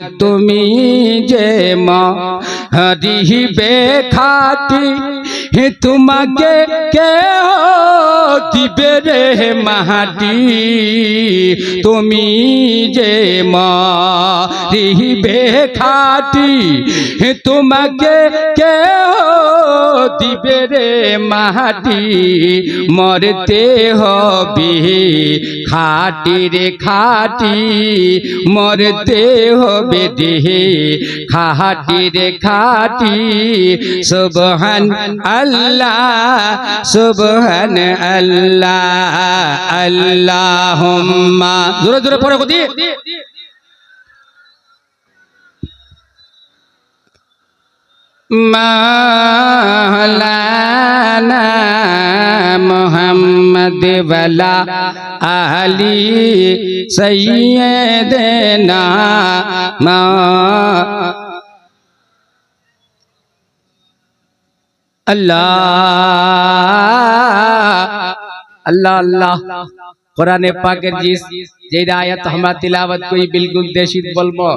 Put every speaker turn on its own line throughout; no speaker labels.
তুমি যে মরিবে খাটি তোমাকে কেহ দিবে রে মাটি তুমি যে মরিবে খাটি তোমাকে কেহ দিবে রে মাটি মরতে হবে খাটি রে খাটি মরতে হবে দেহে খাটি রে খাটি সুবহান আল্লাহ সুবহান আল্লাহ আল্লাহুম্মা জোরে জোরে পড়ো গদি মাওলানা মুহাম্মদ ওয়ালা আলি সাইয়্যিদিনা अल्लाह अल्लाह अल्लाह कुरान पाकेर जे आयत हमरा तिलावत कोई बिल्कुल देशित बोलबो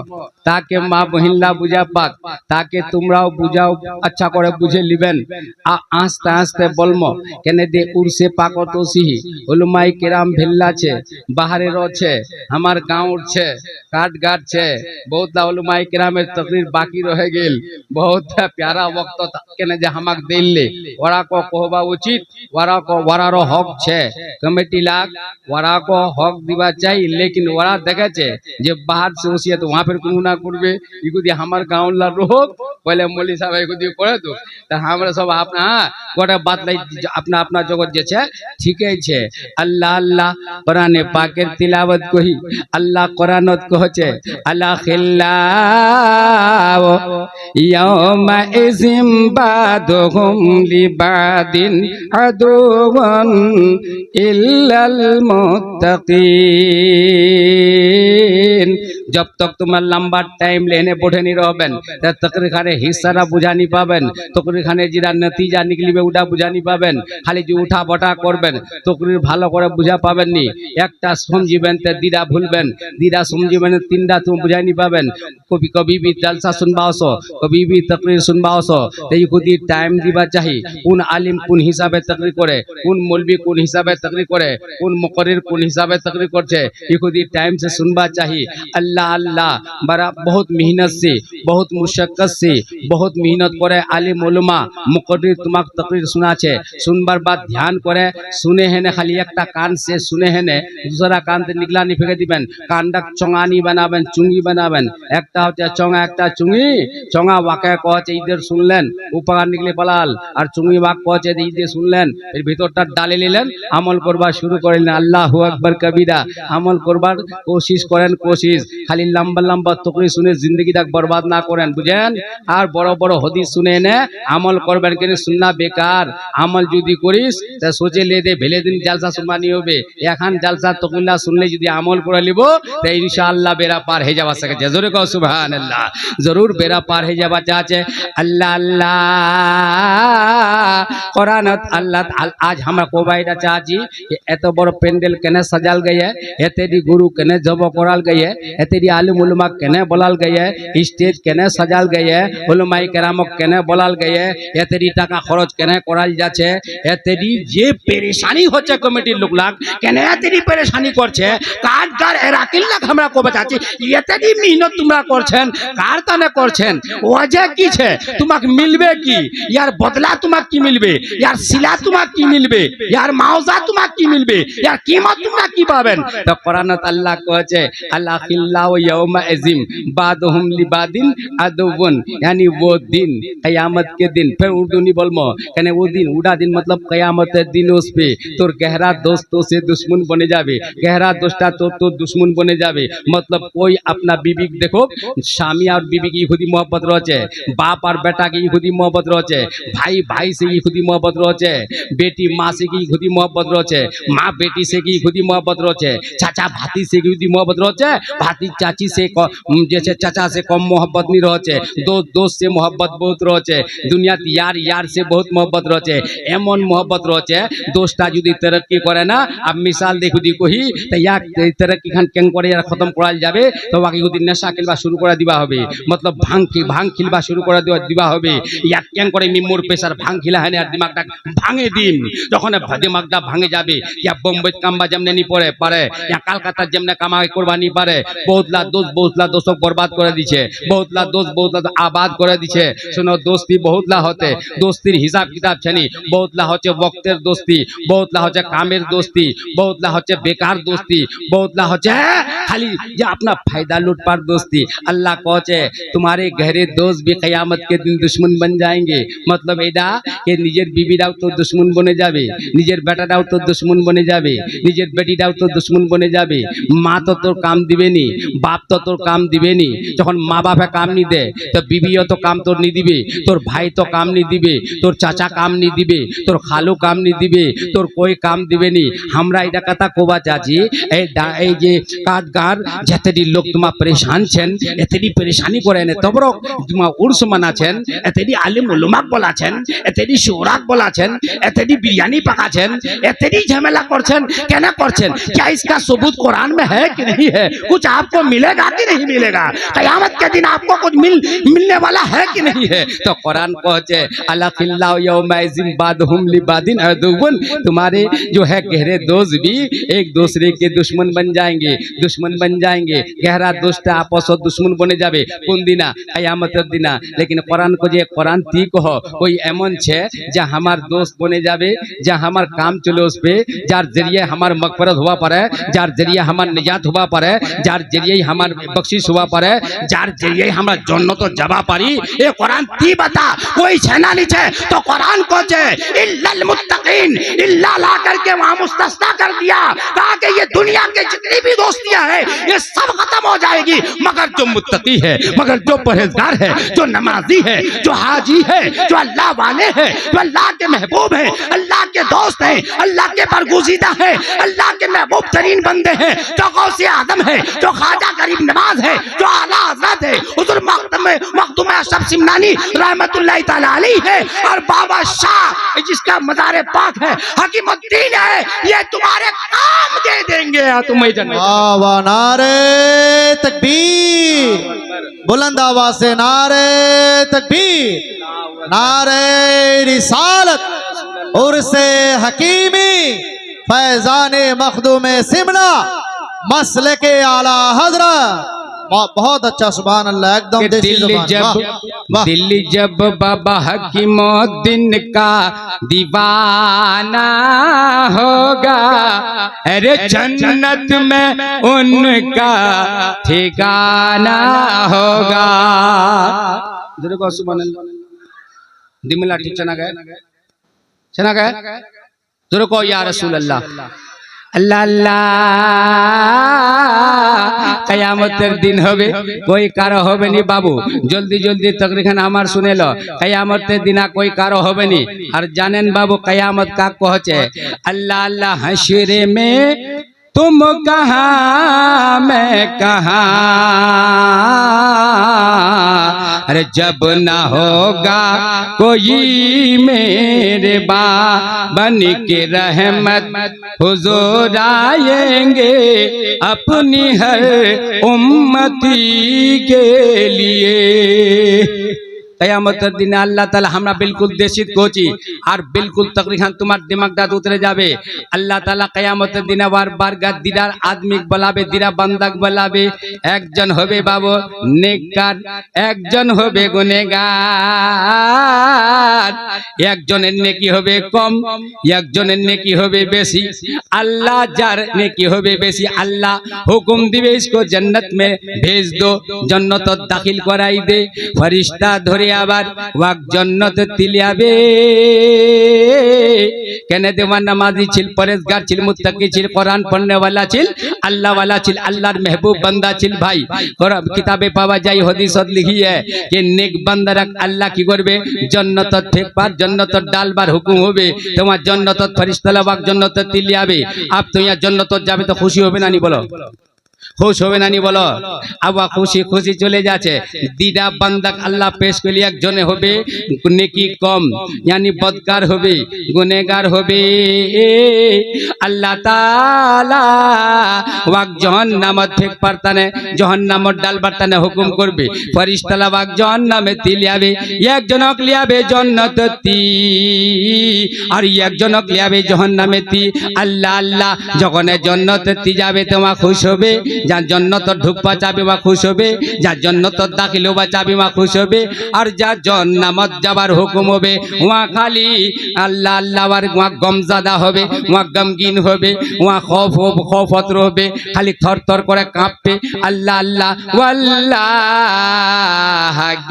ताके मा बहिनला बुझा पाक ताके तुमराओ बुझाओ अच्छा करे बुझे लिबेन आस्ते आस्ते बोलमो केने दे उर्से पाकतोसी उलमाए किराम भिल्ला छे बाहरे रोछे हमार गांव छे काट गाट छे बहुत उलमाए किरामेर तकरीर बाकी रहे गेल बहुत प्यारा वक्त केने जे हमाक दिल्ले ओरा को कहबा उचित ओरा को वरारो हक छे कमिटी लाग ওরা को हक दिबा चाहिए लेकिन ওরা দেখেছে যে बाहर से ওসিয়া তো वहां पर কোনো না করবে ইগুদি আমার গাঁওলা রোক বলে মৌলভী সাহেব ইগুদি করে তো তা আমরা সব আপনা গোটা বাতলাই अपना अपना জগৎ যেছে ঠিকই আছে আল্লাহ আল্লাহ কোরআনে পাকের তিলাওয়াত কহি আল্লাহ কোরআনত কহছে আলা খিল্লাও ইয়াউমা ইজিম বাদহুম লিবাদিন আদুওয়ান ইল্লাল मुत्तकीन जब तक तुम्हार लंबा टाइम लेने बढ़े नहीं रहबेन तकरीर खाने हिस्सा बुझा नहीं पाबेन तकरीर खाने जिरा नतीजा निकलिबे उडा बुझा नहीं पाबेन खाली जो उठा बटा करबेन तकरीर भालो करे बुझा पाबेन नी एकटा समझिबेन ते दिरा भूलबेन दिरा समझिबेन तीनटा तुम बुझा नहीं पाबेन कभी कभी भी जलसा सुनबाओसो कभी भी तकरीर सुनबाओसो तेई खुदी टाइम दिबा चाहिए कोन आलिम कोन हिसाबे तकरीर करे कोन मौलवी कोन हिसाबे तकरीर करे कोन मुकर्रिर कोन हिसाबे तकरीर करछे ई खुदी टाइम से सुनबा चाहिए अल्लाह अल्लाह बड़ा बहुत मेहनत से बहुत मुशक्कत से बहुत मेहनत करे आलिम उलमा मुकर्रिर तुमाक तकरीर सुनाछे सुनबार बाद ध्यान करे सुने हेने खाली एकटा कान से सुने हेने दूसरा कान से निगलानी फेंके दिबेन कानडा चंगानी बनाबेन चुंगी बनाबेन एकटा होचे चंगा एकटा चुंगी चंगा वाके कहছে इधर सुनलेन उपकार निकले पलाल और चुंगी वाक कहছে इधर सुनलेन फिर ভিতরটা ডালে নিলেন আমল করবা শুরু করেন আল্লাহু আকবার কবিরা আমল করবার कोशिश करें कोशिश खाली लंबा लंबा तकरीर सुने जिंदगी तक बर्बाद ना करें बुझें और बड़ो बड़ो हदीस सुने ने আমল করবেন কিন্তু सुनना बेकार আমল যদি করিস তা সোচে লে দে ভেলে দিন জলসা শুনবানি হবে এখন জলসা তকরিল্লা শুনলে যদি আমল করে লিব তে ইনশাআল্লাহ বেরা পার হয়ে যাবা সকে জোরে কও সুবহানাল্লাহ जरूर बेरा पार हो जावा चाचे अल्लाह अल्लाह कुरानत अल्लाह आज हमरा कोबाइडा चाची एत बड़ पेंडल केने सजाल गई है एतेरी गुरु केने जब कराल गई है एतेरी आलिम उलमा केने बोलाल गई है स्टेज केने सजाल गई है उलमाए केरामक केने बोलाल गई है एतेरी टाका खरच केने कराल जाछे एतेरी जे परेशानी होछे कमिटिर लोकलाग केने एतेरी परेशानी करछे काट गार एराकिल लाग हमरा को बचाची एतेरी मेहनत तुमरा करछेन कार ताने करछेन वजह की छे तुमाक मिलबे की यार बदला तुमाक की मिलबे यार सिला तुमाक की मिलबे यार मावजा तुमाक की मिलबे यार कीमत तुमरा की पाबेन तो कुरानत अल्लाह कहছে अल्लाह खिल्लाउ यौम अजीम बादहुम लिबादिन अदुवन यानी वो दिन कयामत के दिन फिर उर्दू नहीं बोलमो कने वो दिन उड़ा दिन मतलब कयामत के दिन उस पे तोर गहरा दोस्तों से दुश्मन बने जावे गहरा दोस्ता तो दुश्मन बने जावे मतलब कोई अपना बीबी देखो स्वामी और बीबी की खुदी मोहब्बत रोचे बाप और बेटा की खुदी मोहब्बत रोचे भाई भाई से की खुदी मोहब्बत रोचे बेटी माँ से की खुदी मोहब्बत रोचे माँ बेटी से की खुदी मोहब्बत रोचे चाचा भाती से की खुदी मोहब्बत रोचे भाती चाची से जैसे चाचा से कम मोहब्बत नहीं रोचे दोस्त दोस्त से मोहब्बत बहुत रोचे दुनिया यार यार से बहुत मोहब्बत रोचे एमन मोहब्बत रोचे दोस्ता जुदी तरक्की करे ना अब मिसाल देखो दी कोही तो या तरक्की खान कें करे यार खत्म कराल जाबे तो बाकी যদি নেশা খেলবা শুরু করে দিবা হবে मतलब ভাং খেলবা শুরু করে দিবা হবে या কেং করে মিমুর প্রেসার ভাং খেলা হয় আর দিমাগটা ভাঙে দিন যখন দিমাগটা ভাঙে যাবে या बम्बई কামবা যেমনে নি পড়ে পারে या কলকাতা যেমনে কামাই করবা নি পারে বহুতলা दोस्तों बर्बाद করে দিছে বহুতলা आबाद করে দিছে শুনো दोस्ती बहुतला होते दोस्तीर हिसाब किताब छनी बहुतला होचे वक्तेर दोस्ती बहुतला होचे कामेर दोस्ती बहुतला होचे बेकार दोस्ती बहुतला होचे खाली जे अपना फायदा लूटपाट दोस्ती अल्लाह कहचे तुम्हारे गहरे दोस्त भी क़यामत के दिन दुश्मन बन जाएंगे मतलब एडा कि निजेर बीबीराও तो दुश्मन बने जाबे निजेर बेटाराও तो दुश्मन बने जाबे निजेर बेटीराও तो दुश्मन बने जाबे माँ तो तोर काम दिबे नी बाप तो तोर काम दिबे नी যখন মা বাবা काम नहीं दे तो बीबीও तो काम तोर नहीं दिबे तोर भाई तो काम नहीं दिबे तोर चाचा काम नहीं दिबे तोर खालू काम नहीं दिबे तोर कोई काम दिबे नी हमरा এটা কথা কোবা চাচি এই যে কাঠগার যেতেদি লোক তোমা পরেশান ছেন এতেদি পরেশানি করেন তবর তোমা উর্স মানাছেন এতেদি আলিম উলামা বলাছেন এতেদি শুরাক বলাছেন এতেদি বিরিয়ানি পাকাছেন এতেদি ঝামেলা করছেন কেন করছেন क्या इसका सबूत कुरान में है कि नहीं है कुछ आपको मिलेगा कि नहीं मिलेगा क़यामत के दिन आपको कुछ मिलने वाला है कि नहीं है तो कुरान कहते अला खिल्लाहु यौमइज़िन बादहुम लिबादिन अदुवन तुम्हारे जो है गहरे दोस्त भी एक दूसरे के दुश्मन बन जाएंगे गहरा दोस्त आपस में दुश्मन बने जाबे कोन दिना क़यामतेर दिना लेकिन कुरान को जे कुरान ती कहो कोई एमन छे जा हमार दोस्त बने जाबे जा हमार काम चले उस पे जार जरिए हमार मगफरत हुआ पारे जार जरिए हमार निजात हुआ पारे जार जरिए हमार बख्शिश हुआ पारे जार जरिए हमार जन्नत तो जबा पारी ये कुरान ती बता कोई छेना नहीं छे तो कुरान को छे इल्लल मुत्तकीन इल्ला ला करके वहां मुस्तस्ना कर दिया कहा कि ये दुनिया के जितनी भी दोस्तियां है ये सब खत्म हो जाएगी मगर जो मुत्तकी है मगर जो परहेजगार है जो नमाजी है जो हाजी है जो अल्लाह वाले है जो अल्लाह के महबूब है अल्लाह के दोस्त है अल्लाह के बरगुज़ीदा है अल्लाह के महबूब तरीन बंदे हैं जो गौसे आदम है जो ख्वाजा गरीब नवाज है जो आला हज़रत है हुज़ूर मखदूम अशरफ सिमनानी रहमतुल्लाह तआला अलैहि है और बाबा शाह जिसका मज़ार पाक है हकीमुद्दीन है ये तुम्हारे काम दे देंगे तुम्हें जन्नत
वाह नारे तकबीर बुलंद आवाज से नारे तकबीर नारे रिसालत उर्से हकीमी फैजान मखदूम सिमना मसले के आला हजरत बहुत अच्छा सुभान अल्लाह एकदम देसी जुबान
दिल्ली जब बाबा हकीमुद्दीन का दीवाना होगा अरे जन्नत में उनका ठिकाना होगा देखो सुभान अल्लाह दिमिला ठीक चना गए जरूर को या रसूल अल्लाह अल्लाह अल्लाह क़यामतेर दिन होबे कोई कारो होबे नी बाबू जल्दी जल्दी तकरीखान हमार सुने लो क़यामतेर दिना कोई कारो होबे नी और जानेन बाबू क़यामत का कहचे अल्लाह अल्लाह हशरे में तुम कहाँ मैं कहाँ अरे जब ना होगा कोई मेरे बन के रहमत हुजूर आएंगे अपनी हर उम्मती के लिए क़यामतेर दिन अल्लाह ताला हमरा बिल्कुल देशित कोची और बिल्कुल तकरीखान तुम्हार दिमागटा उतरे जाबे अल्लाह ताला क़यामतेर दिन बार दिदार आदमी बलाबे दिरा बंदाक बलाबे एकजन होबे बाबू नेककार एकजन होबे गुनेगार एकजनेर नेकी होबे कम एकजनेर नेकी होबे बेशी अल्लाह जार नेकी होबे बेशी अल्लाह हुकुम दिबे इसको जन्नत में भेज दो जन्नत दाखिल कराई दे फरिश्ता धरे আবার ওয়াক জান্নাত তিলিয়াবে কেন দেওয়ান নামাজি ছিল পরেজগার ছিল মুত্তাকি ছিল কোরআন পড়নে वाला ছিল আল্লাহ वाला ছিল আল্লাহর महबूब बंदा ছিল ভাই কোরআন কিতাবে পাওয়া যায় হাদিসত লিখি है कि नेक बंदाরা আল্লাহ কি করবে জান্নাতত ফেকবার জান্নাতত ডালবার হুকুম হবে তোমার জান্নাতত ফেরেশতারা ওয়াক জান্নাত তিলিয়াবে আপ তো ইয়া জান্নাতত যাবে তো খুশি হবে না নি বলো खुश হবে না নি বলো আবা খুশি খুশি চলে যাচ্ছে দিদা বান্দাক আল্লাহ পেশ করলে একজনে হবে নেকি কম यानी বদকার হবে গুনাহগার হবে আল্লাহ তাআলা ওয়াক জাহান্নামত ফেক পারতানে জাহান্নামত ডাল বারতানে হুকুম করবে ফেরেশতারা ওয়াক জাহান্নামে তিলিয়াবে একজনক লিয়াবে জান্নাততি আর একজনক লিয়াবে জাহান্নামেতি আল্লাহ আল্লাহ যখন জান্নাততি যাবে তোমা খুশ হবে যা জান্নাত ঢুকবা যাবে ওয়া খুশ হবে যা জান্নাত দাখিল হবা যাবে ওয়া খুশ হবে আর যা জান্নামত যাবার হুকুম হবে ওয়া খালি আল্লাহ আল্লাহ আর ওয়া গমজাদা হবে ওয়া গমগিন হবে ওয়া খৌফত হবে খালি থরথর করে কাঁপবে আল্লাহ আল্লাহ ওয়াল্লাহ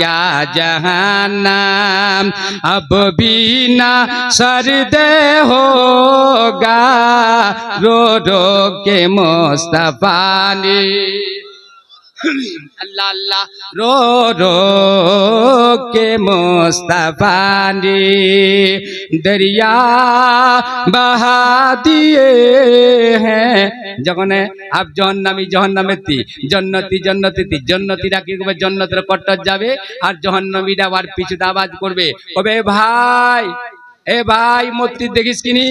গা জাহান্নাম अब भी ना सर्दे होगा रो रो के मुस्तफा ने अल्लाह अल्लाह रो रो के मुस्तफा ने दरिया बहा दिए हैं जगने अब जहन्नामी जहन्नामेती जन्नती जन्नती जन्नतीरा কি করবে জান্নাতের কট্টর যাবে আর জাহান্নামীরা আবার পিছুতে আওয়াজ করবে ওবে ভাই এ ভাই মতি দেখিস কিনি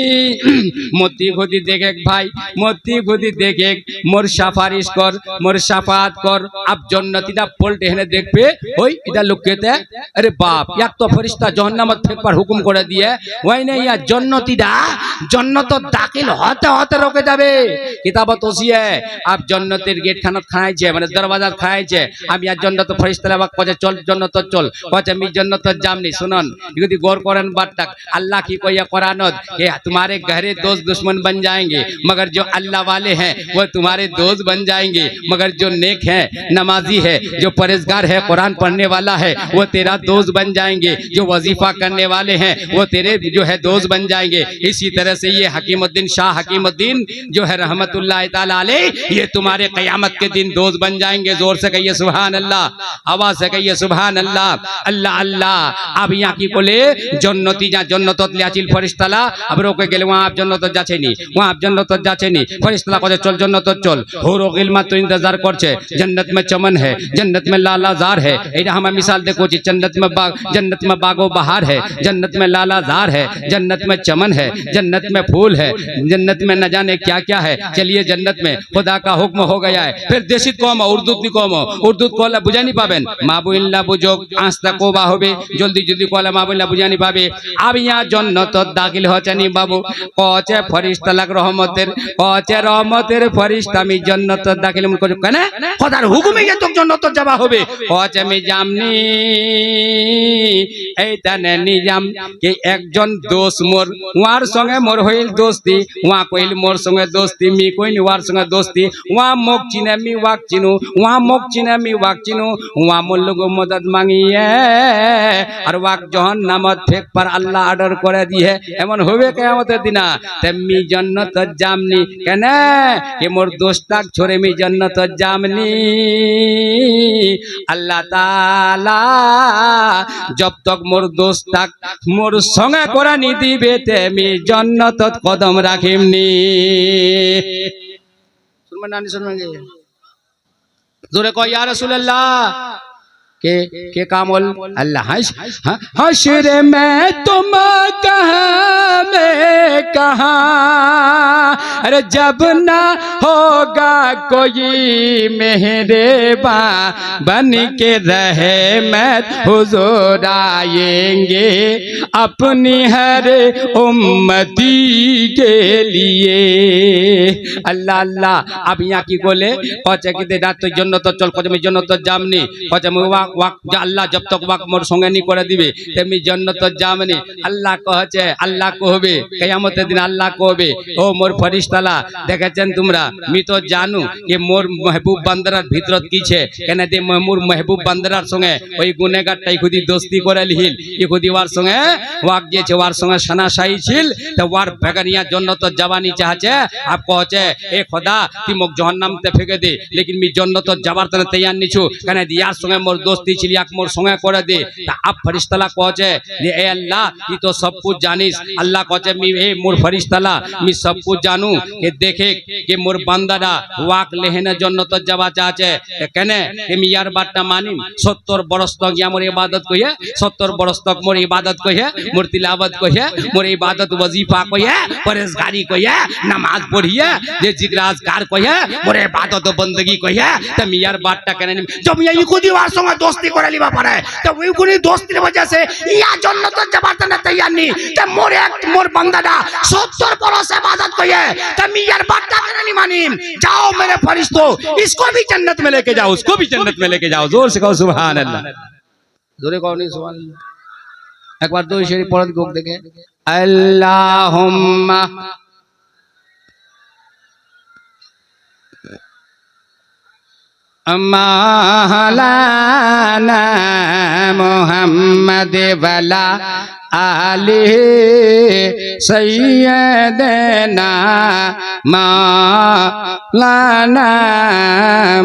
মতি খুদি দেখে ভাই মতি খুদি দেখে মোর সাফারিশ কর মোর সাফাত কর আপ জান্নাতীরা পলটে হেনে দেখবে ওই এটা লুকেতে আরে বাপ এক তো ফেরেশতা জাহান্নামত ফেকবার হুকুম করে দিয়ে ওই না ইয়া জান্নাতীরা জান্নাত দাখিল হতে হতে রোকে যাবে কিতাবত ওসিয়ে আপ জান্নাতের গেট খানাত খাইছে মানে দরওয়াজা খাইছে আমি আর জান্নাত ফেরেশতারা বাক কজে চল জান্নাত চল কজে মি জান্নাত জামনি শুনুন যদি গौर করেন বাতটা अल्लाह की कोई कुरानत कि तुम्हारे गहरे दोस्त दुश्मन बन जाएंगे मगर जो अल्लाह वाले हैं वो तुम्हारे दोस्त बन जाएंगे मगर जो नेक है नमाजी है जो परहेजगार है कुरान पढ़ने वाला है वो तेरा दोस्त बन जाएंगे जो वजीफा करने वाले हैं वो तेरे जो है दोस्त बन जाएंगे इसी तरह से ये हकीमुद्दीन शाह हकीमुद्दीन जो है रहमतुल्लाह ताला अलैह ये तुम्हारे क़यामत के दिन दोस्त बन जाएंगे जोर से कहिए सुभान अल्लाह आवाज से कहिए सुभान अल्लाह अल्लाह अल्लाह अब यहाँ की बोले जन्नती जा जन्नत लियाचिल फरिश्ताला अब रोके गेले वहां आप जन्नत যাচ্ছেনি वहां आप जन्नत যাচ্ছেনি फरिश्ताला कहे चल जन्नत चल हुर गिलमा तो इंतजार करছে जन्नत में चमन है जन्नत में लालाजार है एटा हम मिसाल देखो जी जन्नत में बागो बहार है जन्नत में लालाजार है जन्नत में चमन है जन्नत में फूल है जन्नत में न जाने क्या क्या है चलिए जन्नत में खुदा का हुक्म हो गया है फिर देशित कौम उर्दू कौम उर्दू कोला बुझा नहीं पाবেন মাবুইল্লা বুঝো আস্তা কোবা হবে জলদি জলদি কোলা মাবুইল্লা বুঝা नहीं পাবে अब यहाँ जन्नत दाखिल হচ্ছেনি বাবু কচে ফেরেশতা লাগ রহমতের কচে রহমতের ফেরেশতা আমি জন্নত দাখিল করে কেন খোদার হুকুমে গিয়ে তো জন্নত যাওয়া হবে কচে আমি জামনি এইটানে নিজাম কি একজন দোষ মোর ওয়ার সঙ্গে মোর হইল দোস্তি ওয়া কইল মোর সঙ্গে দোস্তি মি কইল ওয়ার সঙ্গে দোস্তি ওয়া মোক চিনে মি ওয়াক চিনু ওয়া মোক চিনে মি ওয়াক চিনু ওয়া মোর লোগো মদদ মাঙ্গিয়ে আর ওয়াক জাহান্নামত ফেক पर अल्लाह ऑर्डर करे दी है एमन होवे कियामतेर दिना तेमी जन्नत जामनी केने कि मोर दोस्ताक छोड़े मी जन्नत जामनी अल्लाह ताला जब तक मोर दोस्ताक मोर संगे करे नी दिबे तेमी जन्नत कदम राखिमनी सुनबेन ना सुनबेन जोरे कहो या रसूलुल्लाह के कामल अल्लाह हश्र में तुम कहाँ मैं कहाँ अरे जब ना होगा कोई मेहरबान बन के रहे मैं हुजूर आएंगे अपनी हर उम्मती के लिए अल्लाह अल्लाह अब यहाँ की बोले कचे कि रात तो जन्नत चल कचे में जन्नत जामनी कचे में वाक अल्लाह जब तक वाक मोर संगे नहीं करे दिबे तेमी जन्नत जामनी अल्लाह कहছে अल्लाह कहबे कियामतेर दिन अल्लाह कहबे ओ मोर फरिश्ताला देखेছেন তোমরা मी तो जानू कि मोर महबूब बान्दार भितरत की छे केन दे मोर महबूब बान्दार संगे ओई गुनेगारटाई खुदी दोस्ती करे लिहिल इ खुदी वार संगे वाक जे छे वार संगे सनाशाई छिल तो वार बेगानिया जन्नत जावानी चाहছে आप कहছে ए खुदा ती मोक जहन्नाम ते फेंके दे लेकिन मी जन्नत जाबार तने तैयार नी छु केन दे यार संगे मोर दोस्त दोस्ती छिली आक मोर संगे करे दे ता आप फरिश्ताला कहचे जे ए अल्लाह ई तो सब कुछ जानिस अल्लाह कहचे मी ए मोर फरिश्ताला मी सब कुछ जानू के देखे के मोर बान्दारा वाक लेहने जन्न तो जावा चाचे केने के मी यार बातटा मानिम 70 बरस तक या मोर इबादत कहिए 70 बरस तक मोर इबादत कहिए मोर तिलावत कहिए मोर इबादत वजीफा कहिए परहेजगारी कहिए नमाज पढ़िए जे जिक्राजकार कहिए मोर इबादत बंदगी कहिए त मी यार बातटा केने जब ये इकुदी वार संगे दोस्ती करे लिबा पारे त ओइकुनी दोस्तीर वजह से या जन्न तो जावा तना तैयार नी त मोर बंदादा 70 बरस इबादत कहिए त मी यार बातटा केने नी मानिम जाओ मेरे फरिश्तों इसको भी जन्नत में लेके जाओ उसको भी जन्नत में लेके जाओ जोर से कहो सुभान अल्लाह जोरे कहो नहीं सुभान अल्लाह एक बार दो शरीफ पढ़ के देखे अल्लाहुम्मा मौलाना मुहम्मद वाला आले सैयदना मौलाना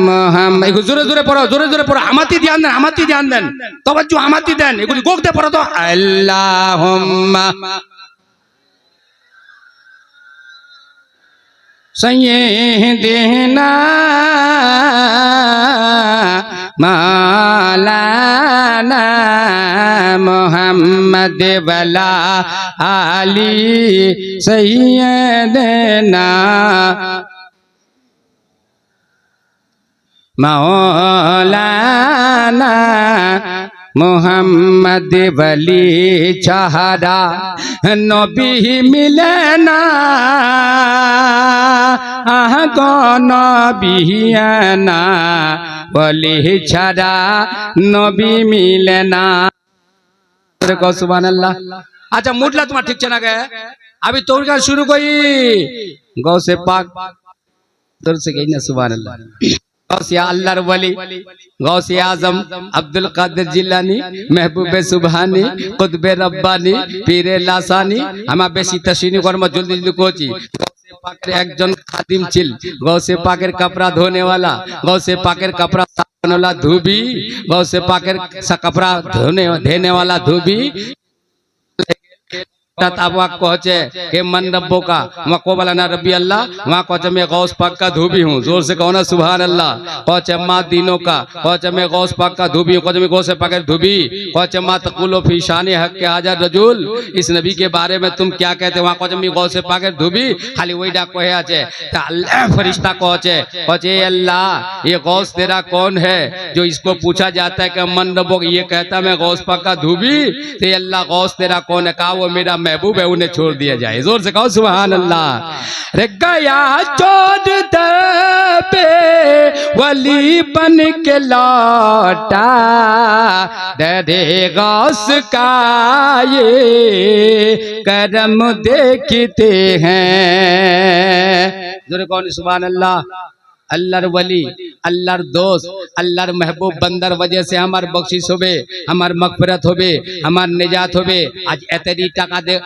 मुहम्मद जोरे जोरे पढ़ो हमाती ध्यान देन तवज्जो हमाती देन एगुली गोखते पढ़ो तो अल्लाहुम्मा सैयदना मौलाना मुहम्मद वाला आली सैयदना मौलाना मुहम्मद वली चाहरा नबी मिलना को नबियाना वली छाड़ा नबी मिलना को सुभान अल्लाह अच्छा मुडला तुम्हारा ठीक चला गया अभी तो शुरू कोई गौ से पाक दूर से गई ना सुभान अल्लाह गौसिया अल्लाहर वली गौसिया आजम अब्दुल कादिर जिलानी महबूब सुबहानी कुतुब रब्बानी पीर लासानी हमा बेसी तशरीनी कर्म जल्दी जल्दी कोची गौसे पाकेर एकजन खादिम छिल गौसे पाकेर कपड़ा धोने वाला गौसे पाकेर कपड़ा साफने वाला धोबी गौसे पाकेर कपड़ा धोने वाला धोबी कहचे के मन रब्बो का वहाँ को बोला ना रब्बी अल्लाह वहाँ कहचे मैं गौस पाक का धोबी हूँ जोर से कहो ना सुभान अल्लाह कहचे माँ दीनों का कहचे मैं गौस पाक का धोबी हूँ कहचे मैं गौस पाक का धोबी कहचे माँ तकुलो फी शान हक के हाजर रजूल इस नबी के बारे में तुम क्या कहते वहाँ कहचे मैं गौस पाक का धोबी खाली वही डाक कहे आचे अल्लाह फरिश्ता कहचे कहचे अल्लाह ये गौस तेरा कौन है जो इसको पूछा जाता है कि मन रब्बो ये कहता मैं गौस पाक का धोबी तो अल्लाह गौस तेरा कौन है कहा वो मेरा महबूब है उन्हें छोड़ दिया जाए जोर से कहो सुभान अल्लाह रे गया चोद पे वली बन के लौटा दे गौस का ये करम देखते हैं जोर कौन सुभान अल्लाह अल्लाहर वली अल्लाहर दोस्त अल्लाहर महबूब बंदर वजह से हमार बख्शिश होबे हमार मगफिरत होबे हमार निजात होबे आज एतरी टाका दे